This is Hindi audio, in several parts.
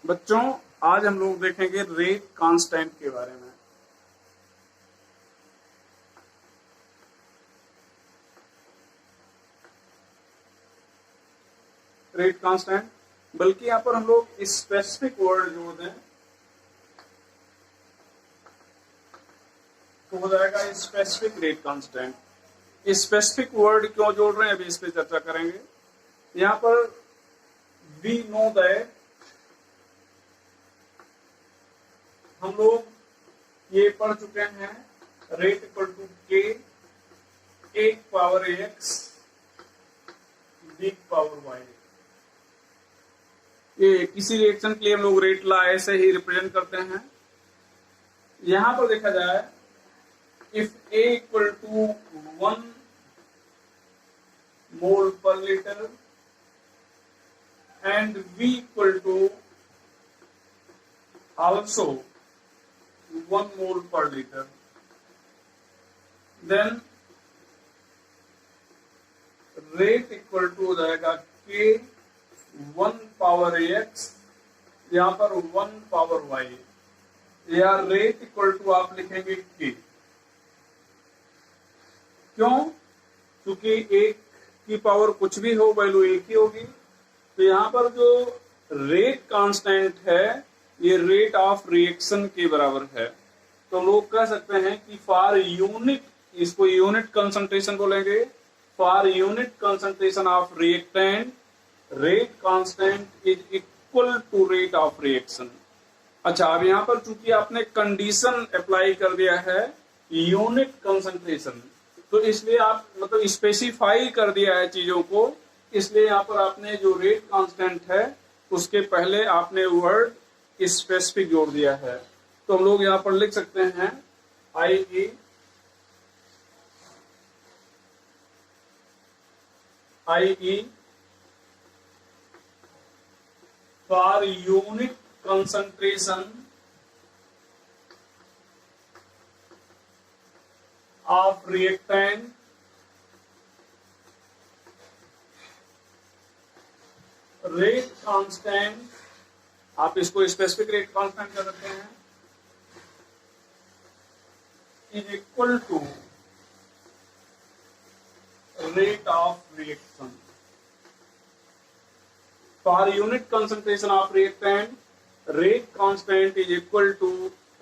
बच्चों, आज हम लोग देखेंगे रेट कांस्टेंट के बारे में। रेट कांस्टेंट, बल्कि यहां पर हम लोग स्पेसिफिक वर्ड जोड़ दें तो हो जाएगा specific rate constant. Specific word क्यों जोड़ रहे हैं, अभी इस पे चर्चा करेंगे। यहां पर वी नो दैट, हम लोग ये पढ़ चुके हैं, रेट इक्वल टू के एक power x b power y. ये किसी रिएक्शन के लिए हम लोग रेट ला ऐसे ही रिप्रेजेंट करते हैं। यहां पर देखा जाए, if a equal to 1 mole per litre and V equal to also 1 mole per liter, then rate equal to हो जाएगा K 1 पावर x, यहां पर 1 पावर y, या रेट इक्वल टू आप लिखेंगे K। क्यों? क्योंकि एक की पावर कुछ भी हो, वैल्यू एक ही होगी। तो यहां पर जो रेट कांस्टेंट है ये रेट ऑफ रिएक्शन के बराबर है। तो लोग कह सकते हैं कि फॉर यूनिट, इसको यूनिट कंसंट्रेशन बोलेंगे, for unit concentration of reactant rate constant is equal to rate of reaction. अच्छा, अब यहां पर चूंकि आपने कंडीशन अप्लाई कर दिया है यूनिट कंसंट्रेशन, तो इसलिए आप मतलब स्पेसिफाई कर दिया है चीजों को, इसलिए यहां पर आपने जो रेट कांस्टेंट है उसके पहले आपने वर्ड स्पेसिफिक जोड़ दिया है। तो हम लोग यहां पर लिख सकते हैं I for unit concentration of reactant rate constant, आप इसको स्पेसिफिक रेट कांस्टेंट कर सकते हैं, is equal to rate of reaction. For unit concentration of reactant rate constant is equal to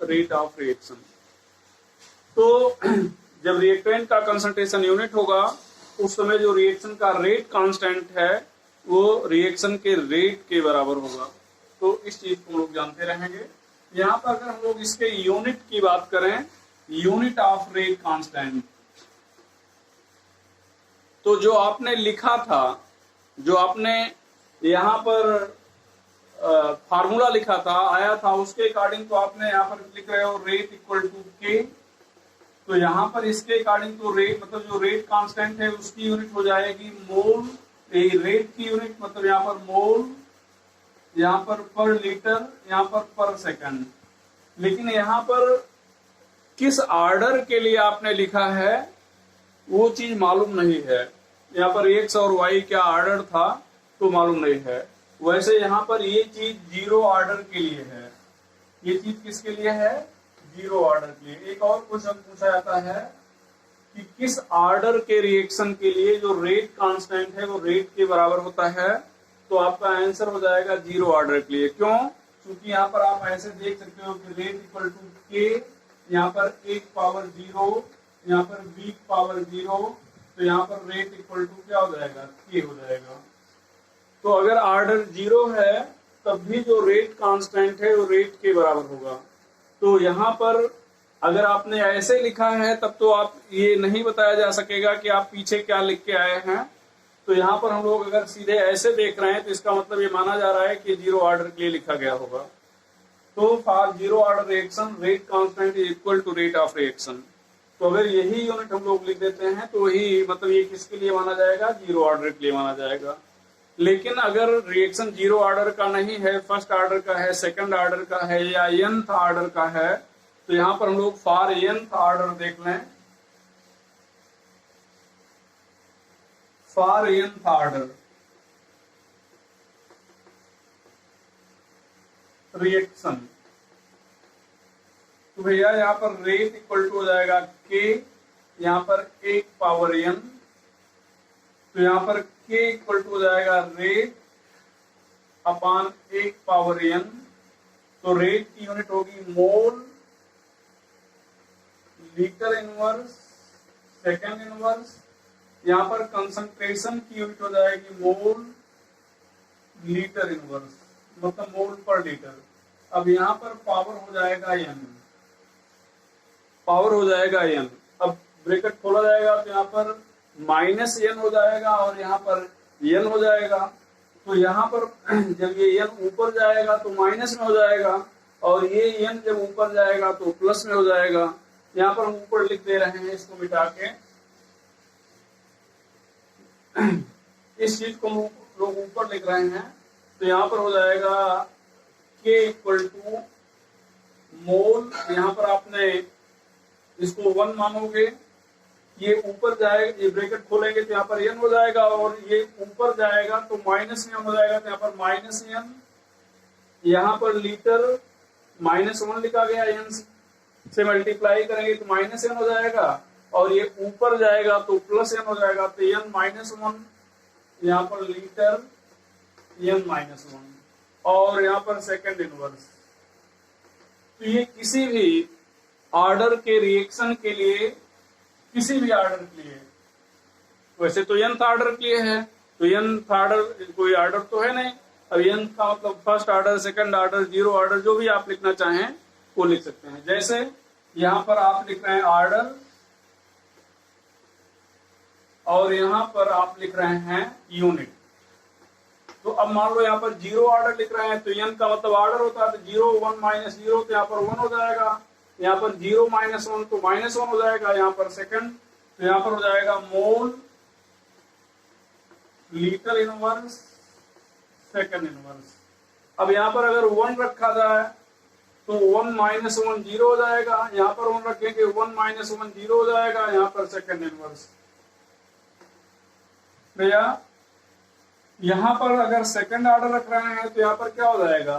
rate of reaction. तो जब रिएक्टेंट का कंसंट्रेशन यूनिट होगा उस समय जो रिएक्शन का रेट कांस्टेंट है वो रिएक्शन के रेट के बराबर होगा। तो इस चीज को हम लोग जानते रहेंगे। यहाँ पर अगर हम लोग इसके यूनिट की बात करें, यूनिट ऑफ रेट कांस्टेंट, तो जो आपने लिखा था, जो आपने यहाँ पर फार्मूला लिखा था, आया था, उसके अकॉर्डिंग तो आपने यहाँ पर लिख रहे हो रेट इक्वल टू के। तो यहाँ पर इसके अकॉर्डिंग तो रेट मतलब जो रेट कांस्टेंट है उसकी यूनिट हो जाएगी मोल। रेट की यूनिट मतलब यहाँ पर मोल, यहाँ पर लीटर, यहाँ पर सेकंड। लेकिन यहाँ पर किस ऑर्डर के लिए आपने लिखा है वो चीज मालूम नहीं है। यहाँ पर एक्स और वाई क्या ऑर्डर था तो मालूम नहीं है। वैसे यहाँ पर ये चीज जीरो ऑर्डर के लिए है। ये चीज किसके लिए है? जीरो ऑर्डर के लिए। एक और क्वेश्चन पूछा जाता है कि किस ऑर्डर के रिएक्शन के लिए जो रेट कांस्टेंट है वो रेट के बराबर होता है, तो आपका आंसर हो जाएगा जीरो ऑर्डर के लिए। क्यों? क्योंकि यहाँ पर आप ऐसे देख सकते हो कि रेट इक्वल टू के, यहाँ पर एक पावर जीरो, यहाँ पर बी पावर जीरो, तो यहाँ पर रेट इक्वल टू क्या हो जाएगा? के हो जाएगा। तो अगर ऑर्डर जीरो है तब भी जो रेट कांस्टेंट है वो रेट के बराबर होगा। तो यहाँ पर अगर आपने ऐसे लिखा है तब तो आप ये नहीं बताया जा सकेगा कि आप पीछे क्या लिख के आए हैं। तो यहाँ पर हम लोग अगर सीधे ऐसे देख रहे हैं तो इसका मतलब ये माना जा रहा है कि जीरो ऑर्डर के लिए लिखा गया होगा। तो for zero order reaction rate constant is equal to rate of reaction. तो अगर यही यूनिट हम लोग लिख देते हैं तो वही मतलब ये किसके लिए माना जाएगा? जीरो ऑर्डर के लिए माना जाएगा। लेकिन अगर रिएक्शन जीरो ऑर्डर का नहीं है, फर्स्ट ऑर्डर का है, सेकंड ऑर्डर का है या nth ऑर्डर का है, तो यहां पर हम लोग फॉर nth ऑर्डर देख लें। फॉर nth ऑर्डर रिएक्शन, तो भैया यहाँ पर रेट इक्वल टू हो जाएगा K, यहाँ पर 1 पावर n, तो यहाँ पर K इक्वल टू हो जाएगा रेट अपान 1 पावर n, तो रेट की यूनिट होगी mole litre inverse second inverse, यहाँ पर कंसंट्रेशन की यूनिट हो जाएगी मोल लीटर इनवर्स, मतलब मोल पर लीटर। अब यहाँ पर पावर हो जाएगा n, पावर हो जाएगा n। अब ब्रैकेट खोला जाएगा तो यहाँ पर माइनस n हो जाएगा और यहाँ पर n हो जाएगा, तो यहाँ पर जब ये n ऊपर जाएगा तो माइनस में हो जाएगा और ये n जब ऊपर जाएगा तो प्लस में हो जाएगा। यहाँ पर हम ऊपर लिख दे रहे हैं इसको मिटा के, इस चीज को लोग ऊपर लिख रहे हैं, तो यहाँ पर हो जाएगा K इक्वल टू मोल, यहाँ पर आपने इसको 1 मानोगे, ये ऊपर जाएगा, ये ब्रैकेट खोलेंगे तो यहाँ पर n हो जाएगा और ये ऊपर जाएगा तो माइनस n हो जाएगा, तो यहाँ पर माइनस n, यहाँ पर लीटर -1 लिखा गया, n से मल्टीप्लाई करेंगे तो -n हो जाएगा और ये ऊपर जाएगा तो +n हो जाएगा, तो n-1 यहाँ पर लीटर n-1 और यहाँ पर सेकंड इनवर्स। तो ये किसी भी ऑर्डर के रिएक्शन के लिए, किसी भी ऑर्डर के लिए, वैसे तो nth ऑर्डर के लिए है, तो nth ऑर्डर कोई ऑर्डर तो है नहीं, अब n का मतलब first order, second order, zero order, जो भी आप लिखना चाहें वो लिख सकते हैं। जैसे यहाँ पर आप लिख रहे हैं ऑर्डर और यहाँ पर आप लिख रहे हैं यूनिट, तो अब मान लो यहाँ पर जीरो ऑर्डर लिख रहे हैं तो n का मतलब ऑर्डर होता है, तो 0 1 -0 तो यहाँ पर 1 हो जाएगा, यहाँ पर 0 -1 तो -1 हो जाएगा, यहाँ पर सेकंड तो यहाँ पर हो जाएगा mole litre inverse second inverse. अब यहाँ पर अगर 1 रखा जाए तो 1 -1 0 हो जाएगा, यहाँ पर 1 रखेंगे 1 -1 0 हो जाएगा, यहाँ पर सेकंड इनवर्स। भैया यहाँ पर अगर सेकंड ऑर्डर रख रहे हैं तो यहाँ पर क्या हो जाएगा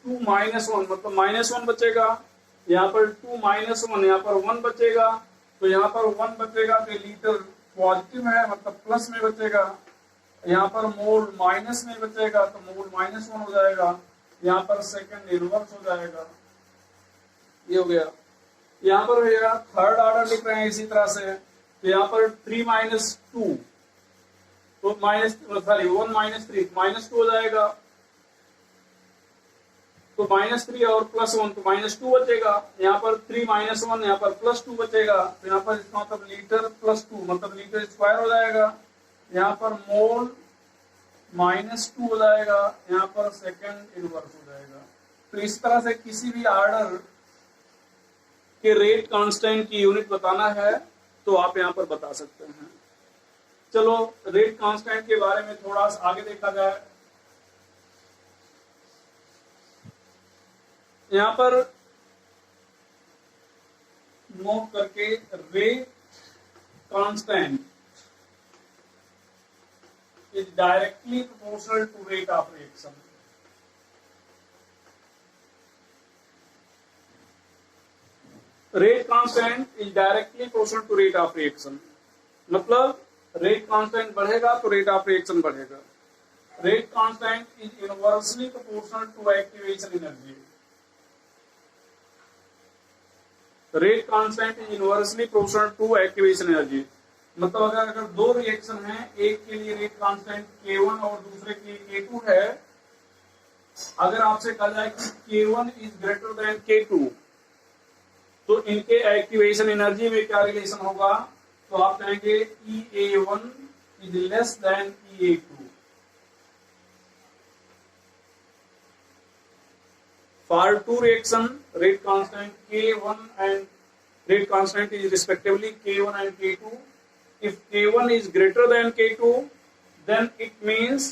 2 -1, मतलब -1 बचेगा, यहाँ पर 2 -1, यहाँ पर 1 बचेगा, तो यहाँ पर 1 बचेगा तो लीटर पॉजिटिव है मतलब प्लस में बचेगा, यहाँ पर मोल माइनस में बचेगा तो मोल -1 हो जाएगा, यहाँ पर सेकंड इनवर्स हो जाएगा। ये हो गया। यहाँ पर भैया थर्ड ऑर्डर लिख रहे हैं इसी तरह से, तो यहाँ पर 3 -2 तो -1 -3 -2 हो जाएगा, तो -3 और +1 तो -2 बचेगा, यहाँ पर 3 -1 यहाँ पर +2 बचेगा, तो यहाँ पर इसका मतलब लीटर +2 मतलब लीटर स्क्वायर हो जाएगा, यहाँ पर मोल -2 हो जाएगा, यहाँ पर सेकंड इनवर्स हो जाएगा। तो इस तरह से किसी भी ऑर्डर के रेट कांस्टेंट की यूनिट बताना है तो आप यहाँ पर बता सकते हैं। चलो रेट कांस्टेंट के बारे में थोड़ा सा आगे देखा जाए। यहाँ पर नोट करके rate constant is directly proportional to rate of reaction. Rate constant is directly proportional to rate of reaction. मतलब rate constant बढ़ेगा तो rate of reaction बढ़ेगा. Rate constant is inversely proportional to activation energy. Rate constant is inversely proportional to activation energy. मतलब अगर दो रिएक्शन हैं, एक के लिए रेट कांस्टेंट K1 और दूसरे के लिए K2 है, अगर आपसे कहा जाए कि K1 is greater than K2 तो इनके एक्टिवेशन एनर्जी में क्या रिलेशन होगा, तो आप कहेंगे EA1 is less than EA2। For two reaction rate constant K1 and rate constant is respectively K1 and K2। If K1 is greater than K2, then it means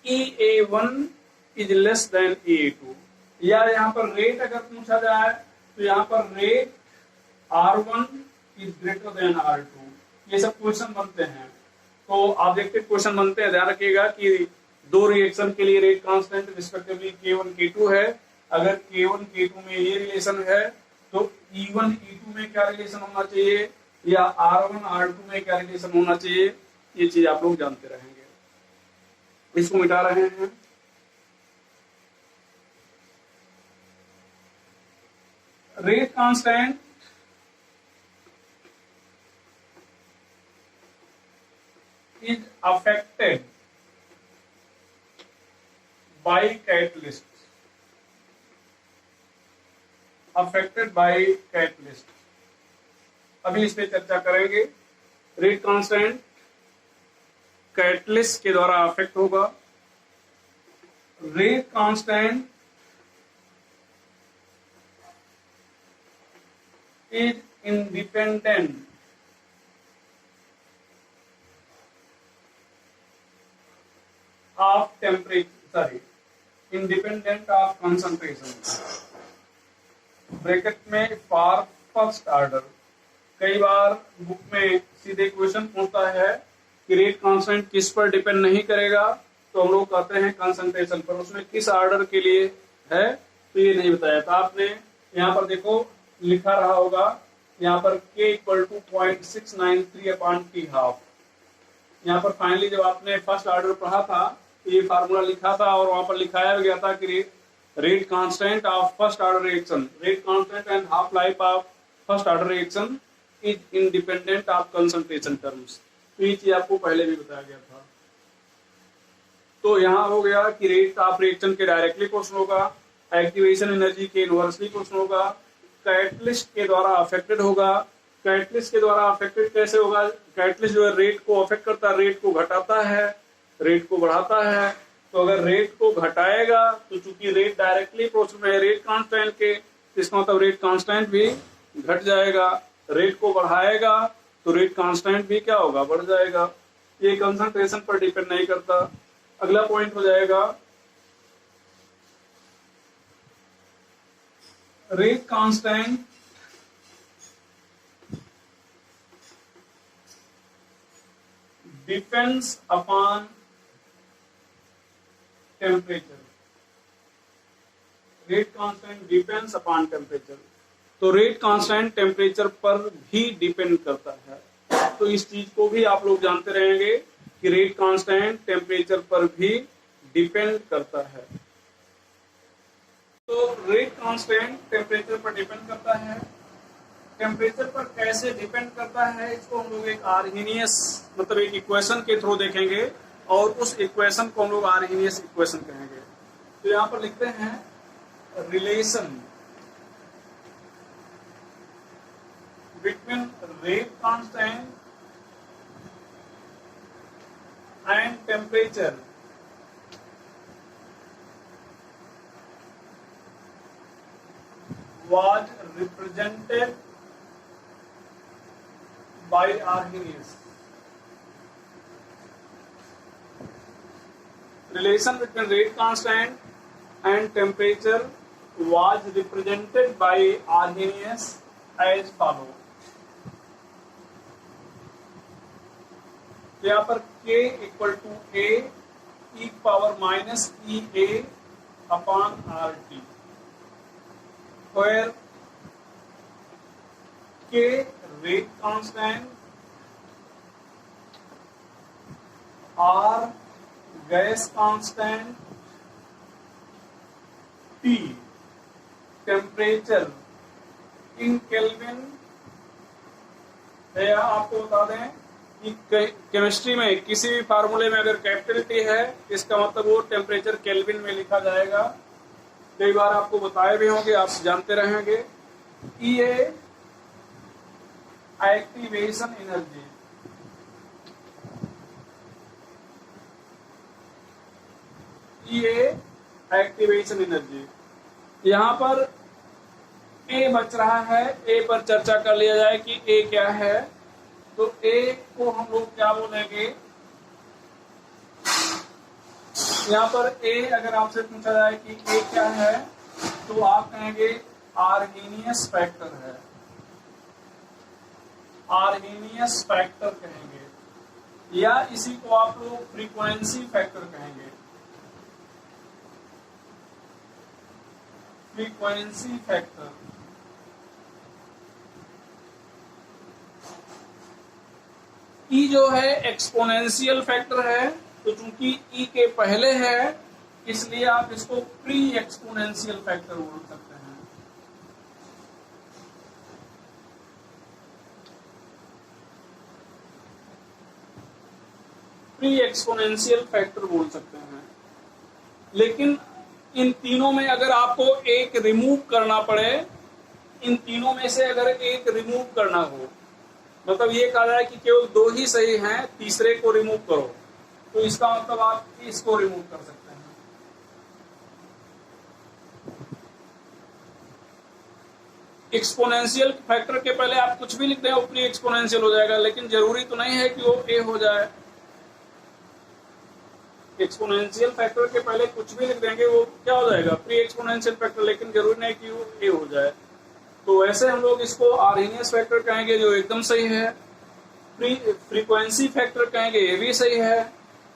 EA1 is less than EA2। या यहाँ पर रेट अगर पूछा जाए तो यहाँ पर rate R1 is greater than R2। ये सब क्वेश्चन बनते हैं, तो ऑब्जेक्टिव क्वेश्चन बनते हैं। ध्यान रखिएगा कि दो रिएक्शन के लिए rate constant respectively K1 K2 है, अगर K1 K2 में ये रिलेशन है तो E1 E2 में क्या रिलेशन होना चाहिए, या R1 R2 में क्या रिलेशन होना चाहिए, ये चीज आप लोग जानते रहेंगे। इसको मिटा रहे हैं। Rate constant is affected by catalyst, affected by catalyst। अभी इस पे चर्चा करेंगे। रेट कांस्टेंट कैटलिस्ट के द्वारा अफेक्ट होगा। Rate constant is independent of temperature, independent of concentration। Bracket में फॉर फर्स्ट ऑर्डर। कई बार बुक में सीधे क्वेश्चन पूछता है कि रेट कांस्टेंट किस पर डिपेंड नहीं करेगा, तो हम लोग कहते हैं कंसंट्रेशन पर। उसमें किस ऑर्डर के लिए है तो ये नहीं बताया था आपने। यहाँ पर देखो लिखा रहा होगा, यहाँ पर K = 0.693/T²। यहाँ पर फाइनली जब आपने फर्स्ट ऑर्डर पढ़ा था ये फार्मूला लिखा था और वहां पर लिखाया गया था कि rate constant of first order reaction, rate constant and half life of first order reaction is independent of concentration terms. तो ये चीज आपको पहले भी बताया गया था। तो यहाँ हो गया कि रेट ऑफ रिएक्शन के डायरेक्टली क्वेश्चन होगा, एक्टिवेशन एनर्जी के इनवर्सली क्वेश्चन होगा, कैटलिस्ट के द्वारा अफेक्टेड होगा। कैटलिस्ट के द्वारा अफेक्टेड कैसे होगा, कैटलिस्ट जो है रेट को अफेक्ट करता है, रेट को घटाता है, रेट को बढ़ाता है। तो अगर रेट को घटाएगा तो चूंकि रेट डायरेक्टली प्रोपोर्शनल है रेट कांस्टेंट के, इसका मतलब रेट कांस्टेंट भी घट जाएगा। रेट को बढ़ाएगा तो रेट कांस्टेंट भी क्या होगा, बढ़ जाएगा। ये कंसंट्रेशन पर डिपेंड नहीं करता। अगला पॉइंट हो जाएगा rate constant depends upon temperature. Rate constant depends upon temperature. तो रेट कांस्टेंट टेम्परेचर पर भी डिपेंड करता है। तो इस चीज को भी आप लोग जानते रहेंगे कि रेट कांस्टेंट टेम्परेचर पर भी डिपेंड करता है। तो रेट कांस्टेंट टेम्परेचर पर डिपेंड करता है। टेम्परेचर पर कैसे डिपेंड करता है इसको हम लोग एक आर्हेनियस मतलब एक इक्वेशन के थ्रू देखेंगे और उस इक्वेशन को हम लोग आर्हेनियस इक्वेशन कहेंगे। तो यहाँ पर लिखते हैं relation between rate constant and temperature was represented by Arrhenius। Relation between rate constant and temperature was represented by Arrhenius as follow। यहाँ पर K = A e⁻ EA/RT, where K rate constant, R gas constant, T temperature in Kelvin। या आपको बता दें कि केमिस्ट्री में किसी भी फार्मूले में अगर कैपिटल T है इसका मतलब वो टेम्परेचर केल्विन में लिखा जाएगा। कई बार आपको बताए भी होंगे, आप जानते रहेंगे। EA activation energy, EA activation energy. यहाँ पर A बच रहा है, A पर चर्चा कर लिया जाए कि A क्या है। तो A को हम लोग क्या बोलेंगे, यहाँ पर A अगर आपसे पूछा जाए कि A क्या है तो आप कहेंगे आर्हेनियस फैक्टर है, आर्हेनियस फैक्टर कहेंगे, या इसी को आप लोग फ्रीक्वेंसी फैक्टर कहेंगे। फ्रीक्वेंसी फैक्टर, ई जो है एक्सपोनेंशियल फैक्टर है, तो चूंकि ई के पहले है इसलिए आप इसको प्री एक्सपोनेंशियल फैक्टर बोल सकते हैं। प्री एक्सपोनेंशियल फैक्टर बोल सकते हैं। लेकिन इन तीनों में अगर आपको एक रिमूव करना पड़े, इन तीनों में से अगर एक रिमूव करना हो, मतलब ये कहा जाए कि केवल दो ही सही हैं, तीसरे को रिमूव करो, तो इसका मतलब आप इसको रिमूव कर सकते हैं। एक्सपोनेंशियल फैक्टर के पहले आप कुछ भी लिख दें वो प्री एक्सपोनेंशियल हो जाएगा, लेकिन जरूरी तो नहीं है कि वो ए हो जाए। एक्सपोनेंशियल फैक्टर के पहले कुछ भी लिख देंगे वो क्या हो जाएगा, प्री एक्सपोनेंशियल फैक्टर, लेकिन जरूरी नहीं कि वो ए हो जाए। तो वैसे हम लोग इसको आर्हेनियस फैक्टर कहेंगे जो एकदम सही है, फ्रीक्वेंसी फैक्टर कहेंगे ये भी सही है,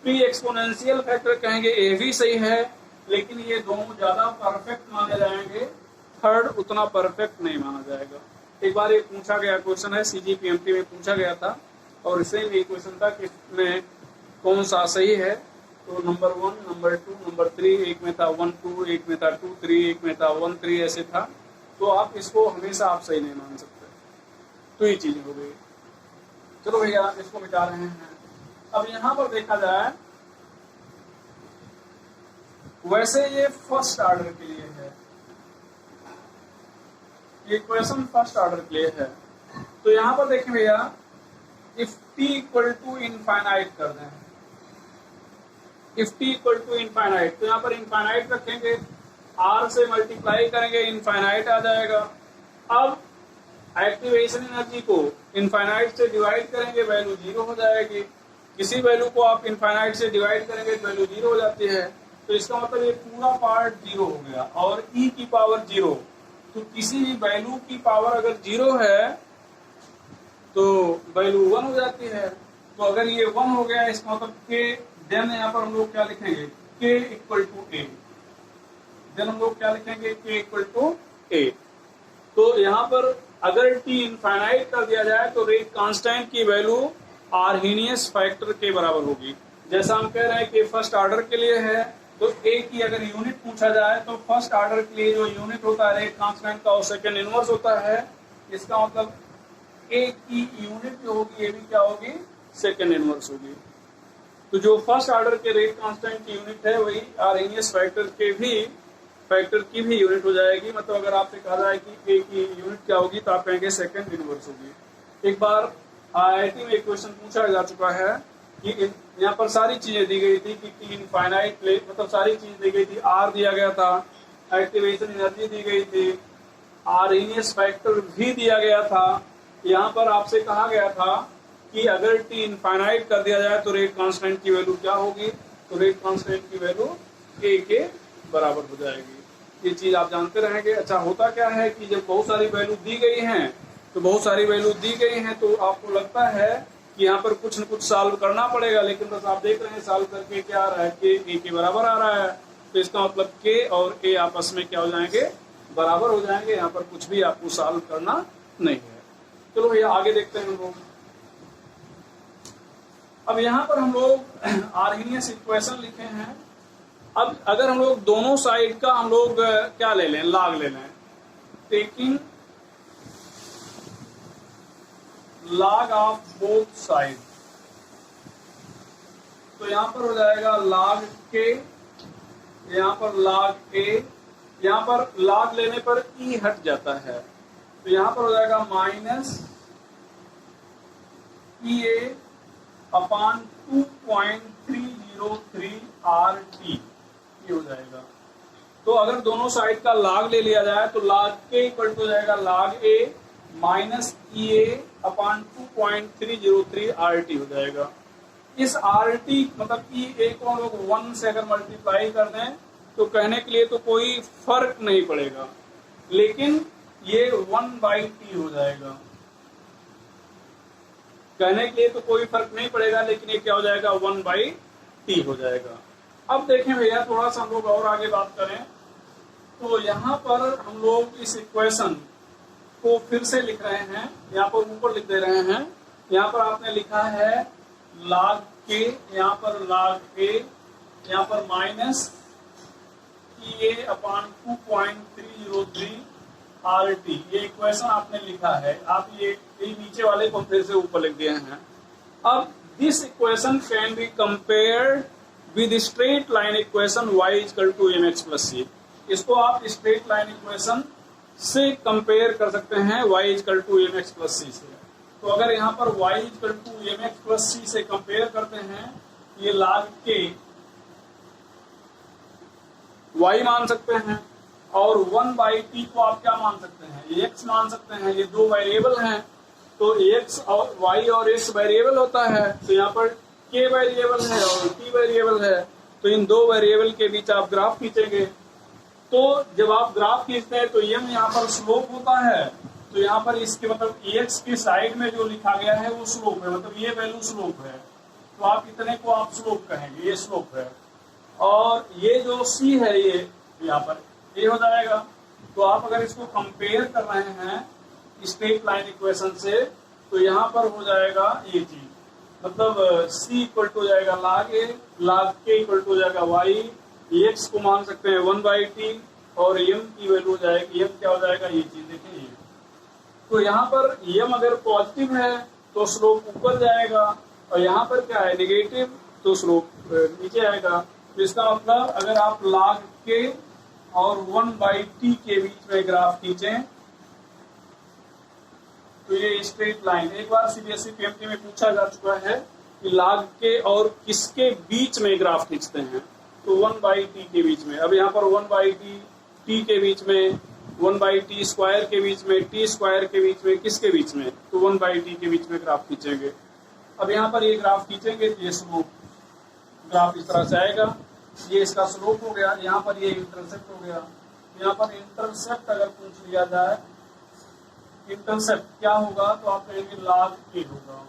प्री एक्सपोनेंशियल फैक्टर कहेंगे ये भी सही है, लेकिन ये दोनों ज्यादा परफेक्ट माने जाएंगे, थर्ड उतना परफेक्ट नहीं माना जाएगा। एक बार ये पूछा गया क्वेश्चन है, CGPMT में पूछा गया था और इसमें भी क्वेश्चन था कि इसमें कौन सा सही है, तो नंबर 1, नंबर 2, नंबर 3, एक में था 1 2, एक में था 2 3, एक में था 1 3 ऐसे था। तो आप इसको हमेशा आप सही नहीं मान सकते, तो ये चीज हो गई। चलो भैया इसको मिटा रहे हैं। अब यहाँ पर देखा जाए, वैसे ये फर्स्ट ऑर्डर के लिए है, ये क्वेश्चन फर्स्ट ऑर्डर के लिए है। तो यहाँ पर देखें भैया, if t equal to infinite कर दें, if t equal to infinite, तो यहाँ पर इनफाइनाइट रखेंगे, r से मल्टीप्लाई करेंगे, इनफाइनाइट आ जाएगा। अब एक्टिवेशन एनर्जी को इनफाइनाइट से डिवाइड करेंगे, वैल्यू 0 हो जाएगी। किसी वैल्यू को आप इनफाइनाइट से डिवाइड करेंगे तो वैल्यू 0 हो जाती है, तो इसका मतलब ये पूरा पार्ट 0 हो गया। और e की पावर 0, तो किसी भी वैल्यू की पावर अगर 0 है तो वैल्यू 1 हो जाती है। तो अगर ये 1 हो गया इसका मतलब के, देन यहाँ पर हम लोग क्या लिखेंगे, k equal to a, then हम लोग क्या लिखेंगे, k इक्वल टू ए। तो यहाँ पर अगर t इनफाइनाइट कर दिया जाए तो रेट कांस्टेंट की वैल्यू आर्हेनियस फैक्टर के बराबर होगी। जैसा हम कह रहे हैं कि फर्स्ट ऑर्डर के लिए है, तो a की अगर यूनिट पूछा जाए तो फर्स्ट ऑर्डर के लिए जो यूनिट होता है रेट कांस्टेंट का, वो सेकंड इनवर्स होता है। इसका मतलब a की यूनिट जो होगी ये भी क्या होगी, सेकंड इनवर्स होगी। तो जो फर्स्ट ऑर्डर के रेट कांस्टेंट की यूनिट है वही आर्हेनियस फैक्टर की भी यूनिट हो जाएगी। मतलब अगर आपसे कहा जाए कि a की यूनिट क्या होगी तो आप कहेंगे सेकंड इनवर्स होगी। एक बार IIT में एक क्वेश्चन पूछा जा चुका है कि यहाँ पर सारी चीजें दी गई थी कि t इनफाइनाइट, मतलब सारी चीज दी गई थी, r दिया गया था, एक्टिवेशन एनर्जी दी गई थी, आर्हेनियस फैक्टर भी दिया गया था। यहाँ पर आपसे कहा गया था कि अगर t इनफाइनाइट कर दिया जाए तो रेट कांस्टेंट की वैल्यू क्या होगी, तो रेट कांस्टेंट की वैल्यू a के बराबर हो जाएगी। ये चीज आप जानते रहेंगे। अच्छा, होता क्या है कि जब बहुत सारी वैल्यू दी गई हैं, तो बहुत सारी वैल्यू दी गई हैं तो आपको लगता है कि यहाँ पर कुछ न कुछ सॉल्व करना पड़ेगा, लेकिन बस आप देख रहे हैं सॉल्व करके क्या आ रहा है, के a के बराबर आ रहा है। तो इसका मतलब k और a आपस में क्या हो जाएंगे, बराबर हो जाएंगे। यहाँ पर कुछ भी आपको सॉल्व करना नहीं है। चलो भैया आगे देखते हैं हम लोग। अब यहाँ पर हम लोग आर्हेनियस इक्वेशन लिखे हैं। अब अगर हम लोग दोनों साइड का हम लोग क्या ले लें, लॉग ले लें, taking log of both side, तो यहाँ पर हो जाएगा log k, यहाँ पर log a, यहाँ पर log लेने पर e हट जाता है, तो यहाँ पर हो जाएगा माइनस EA अपॉन 2.303 RT, ये हो जाएगा। तो अगर दोनों साइड का log ले लिया जाए तो log k इक्वल टू हो जाएगा log a minus EA upon 2.303 RT हो जाएगा। इस RT मतलब EA को हम लोग 1 से अगर मल्टीप्लाई कर दें तो कहने के लिए तो कोई फर्क नहीं पड़ेगा, लेकिन ये 1/T हो जाएगा। कहने के लिए तो कोई फर्क नहीं पड़ेगा, लेकिन ये क्या हो जाएगा, 1/T हो जाएगा। अब देखें भैया, थोड़ा सा हम लोग और आगे बात करें तो यहाँ पर हम लोग इस इक्वेशन को फिर से लिख रहे हैं, यहाँ पर ऊपर लिख दे रहे हैं। यहाँ पर आपने लिखा है log k, यहाँ पर log a, यहाँ पर माइनस EA अपॉन 2.303 RT, ये इक्वेशन आपने लिखा है। आप ये नीचे वाले को फिर से ऊपर लिख दिए हैं। अब this equation can be compared with straight line equation y equal to mx plus c। इसको आप स्ट्रेट लाइन इक्वेशन से कंपेयर कर सकते हैं y equal to mx plus c से। तो अगर यहाँ पर y equal to mx plus c से कंपेयर करते हैं, ये log k y मान सकते हैं और 1/t को आप क्या मान सकते हैं, ये x मान सकते हैं। ये दो वेरिएबल हैं, तो x और y और x वेरिएबल होता है, तो यहाँ पर k वेरिएबल है और t वेरिएबल है। तो इन दो वेरिएबल के बीच आप ग्राफ खींचेंगे। तो जब आप ग्राफ खींचते हैं तो m यहाँ पर स्लोप होता है, तो यहाँ पर इसके मतलब x की साइड में जो लिखा गया है वो स्लोप है, मतलब ये वैल्यू स्लोप है। तो आप इतने को आप स्लोप कहेंगे, ये स्लोप है। और ये जो c है ये यहाँ पर ये हो जाएगा। तो आप अगर इसको कंपेयर कर रहे हैं स्ट्रेट लाइन इक्वेशन से, तो यहाँ पर हो जाएगा ये चीज, मतलब c इक्वल टू हो जाएगा log a, log k equal to हो जाएगा y, x को मान सकते हैं 1/t और m की वैल्यू हो जाएगी, m क्या हो जाएगा ये चीज देखिए ये। तो यहाँ पर m अगर पॉजिटिव है तो स्लोप ऊपर जाएगा, और यहाँ पर क्या है नेगेटिव, तो स्लोप नीचे आएगा। तो इसका मतलब अगर आप log k और 1/t के बीच में ग्राफ खींचें तो ये स्ट्रेट लाइन, एक बार सीबीएसई पीएमटी में पूछा जा चुका है कि log k और किसके बीच में ग्राफ खींचते हैं, तो 1/t के बीच में। अब यहाँ पर 1/t के बीच में, 1/t स्क्वायर के बीच में, t स्क्वायर के बीच में, किसके बीच में, तो 1/t के बीच में ग्राफ खींचेंगे। अब यहाँ पर ये ग्राफ खींचेंगे तो ये स्लोप ग्राफ इस तरह से आएगा, ये इसका स्लोप हो गया। यहाँ पर ये इंटरसेप्ट हो गया। यहाँ पर इंटरसेप्ट अगर पूछ लिया जाए, इंटरसेप्ट क्या होगा, तो आप कहेंगे log k होगा।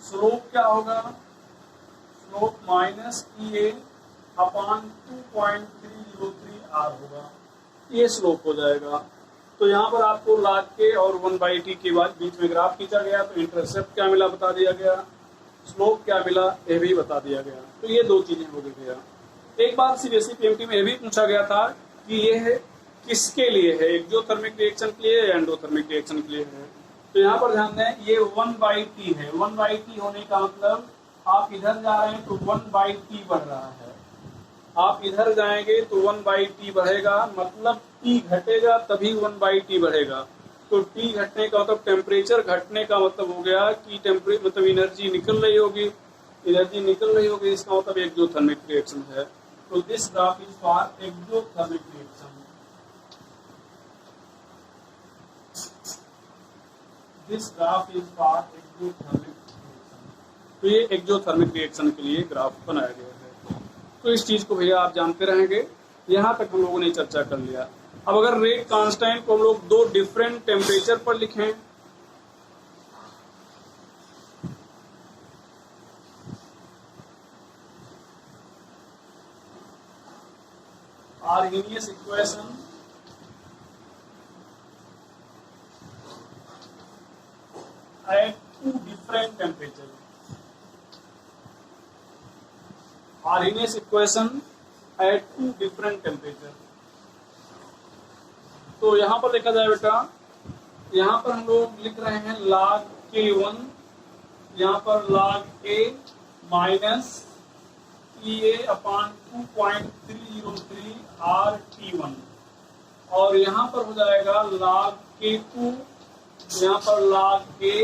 स्लोप क्या होगा, slope minus EA upon 2.303 R होगा, ये स्लोप हो जाएगा। तो यहाँ पर आपको log k और 1/t के बाद बीच में ग्राफ खींचा गया, तो इंटरसेप्ट क्या मिला बता दिया गया, स्लोप क्या मिला ये भी बता दिया गया। तो ये दो चीजें हो गई भैया। एक बार सीबीएसई पीएमटी में ये भी पूछा गया था कि ये है किसके लिए है, एक्सोथर्मिक रिएक्शन के लिए या एंडोथर्मिक रिएक्शन के लिए है। तो यहाँ पर ध्यान दें ये 1/t है। 1/t होने का मतलब आप इधर जा रहे हैं तो 1/t बढ़ रहा है, आप इधर जाएंगे तो 1/t बढ़ेगा, मतलब t घटेगा तभी 1/t बढ़ेगा। तो t घटने का मतलब टेम्परेचर घटने का मतलब हो गया कि मतलब एनर्जी निकल रही होगी, एनर्जी निकल रही होगी, इसका मतलब एक्सोथर्मिक रिएक्शन है। तो this graph is for exothermic reaction. This graph is for exothermic reaction. तो ये एक्सोथर्मिक रिएक्शन के लिए ग्राफ बनाया गया है। तो इस चीज को भैया आप जानते रहेंगे। यहाँ तक हम लोगों ने चर्चा कर लिया। अब अगर रेट कांस्टेंट को हम लोग दो डिफरेंट टेम्परेचर पर लिखें, Arrhenius equation at two different temperature, Arrhenius equation at two different temperature। तो यहाँ पर देखा जाए बेटा, यहाँ पर हम लोग लिख रहे हैं log k1, यहाँ पर log a minus EA upon 2.303 RT1, और यहाँ पर हो जाएगा log k2, यहाँ पर log a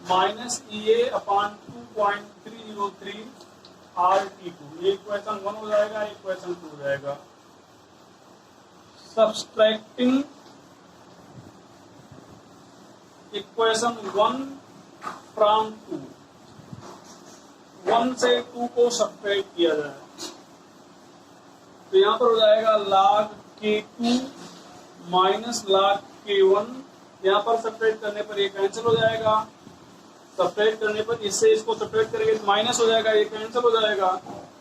minus EA upon 2.303 RT2। ये इक्वेशन 1 हो जाएगा, इक्वेशन 2 हो जाएगा। सब्सट्रैक्टिंग इक्वेशन 1 फ्रॉम 2, 1 से 2 को सब्ट्रैक्ट किया जाए तो यहाँ पर हो जाएगा log k2 minus log k1। यहाँ पर सब्ट्रैक्ट करने पर ये कैंसिल हो जाएगा, सब्ट्रैक्ट करने पर इससे इसको सब्ट्रैक्ट करेंगे तो माइनस हो जाएगा, ये कैंसिल हो जाएगा।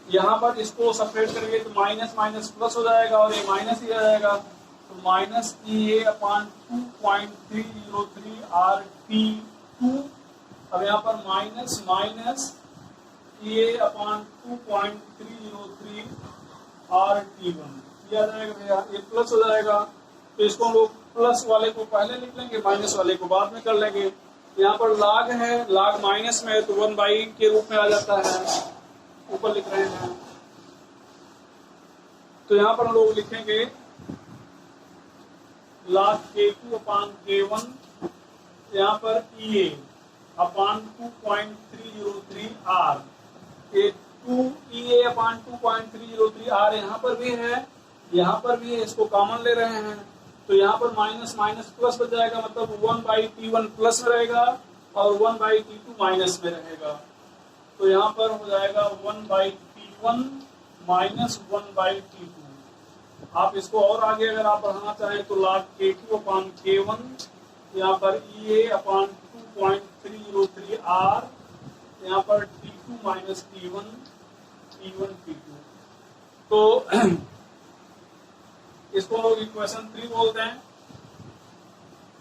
यहाँ पर इसको सेपरेट करेंगे तो माइनस माइनस प्लस हो जाएगा और ये माइनस ही आ जाएगा, तो माइनस EA अपॉन 2.303 RT2। अब यहाँ पर minus minus EA upon 2.303 RT1 किया जाएगा भैया, ये प्लस हो जाएगा। तो इसको हम लोग प्लस वाले को पहले लिख लेंगे, माइनस वाले को बाद में कर लेंगे। यहाँ पर log है, log माइनस में है तो 1/, के रूप में आ जाता है, ऊपर लिख रहे हैं। तो यहाँ पर हम लोग लिखेंगे log K2 अपॉन K1, यहाँ पर EA अपॉन 2.303 R, ये 2 EA अपॉन 2.303 R यहाँ पर भी है, यहाँ पर भी है, इसको कॉमन ले रहे हैं तो यहाँ पर माइनस माइनस प्लस बच जाएगा, मतलब 1/T1 प्लस में रहेगा और 1/T2 माइनस में रहेगा। तो यहाँ पर हो जाएगा 1/T1 माइनस 1/T2। आप इसको और आगे अगर आप बढ़ाना चाहें तो log K2 अपॉन K1, यहाँ पर EA अपॉन 2.303 R, यहाँ पर T2 माइनस T1 T2। तो इसको लोग इक्वेशन 3 बोलते हैं।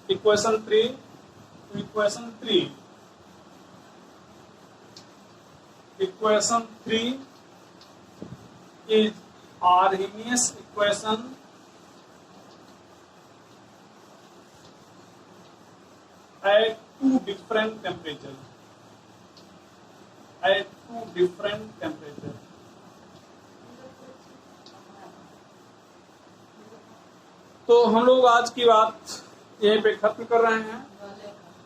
Equation 3 is Arrhenius equation at two different temperature. तो हम लोग आज की बात यहीं पे खत्म कर रहे हैं।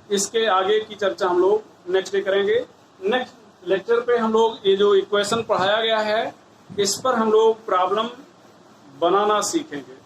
इसके आगे की चर्चा हम लोग नेक्स्ट डे करेंगे। नेक्स्ट लेक्चर पे हम लोग ये जो इक्वेशन पढ़ाया गया है इस पर हम लोग प्रॉब्लम बनाना सीखेंगे।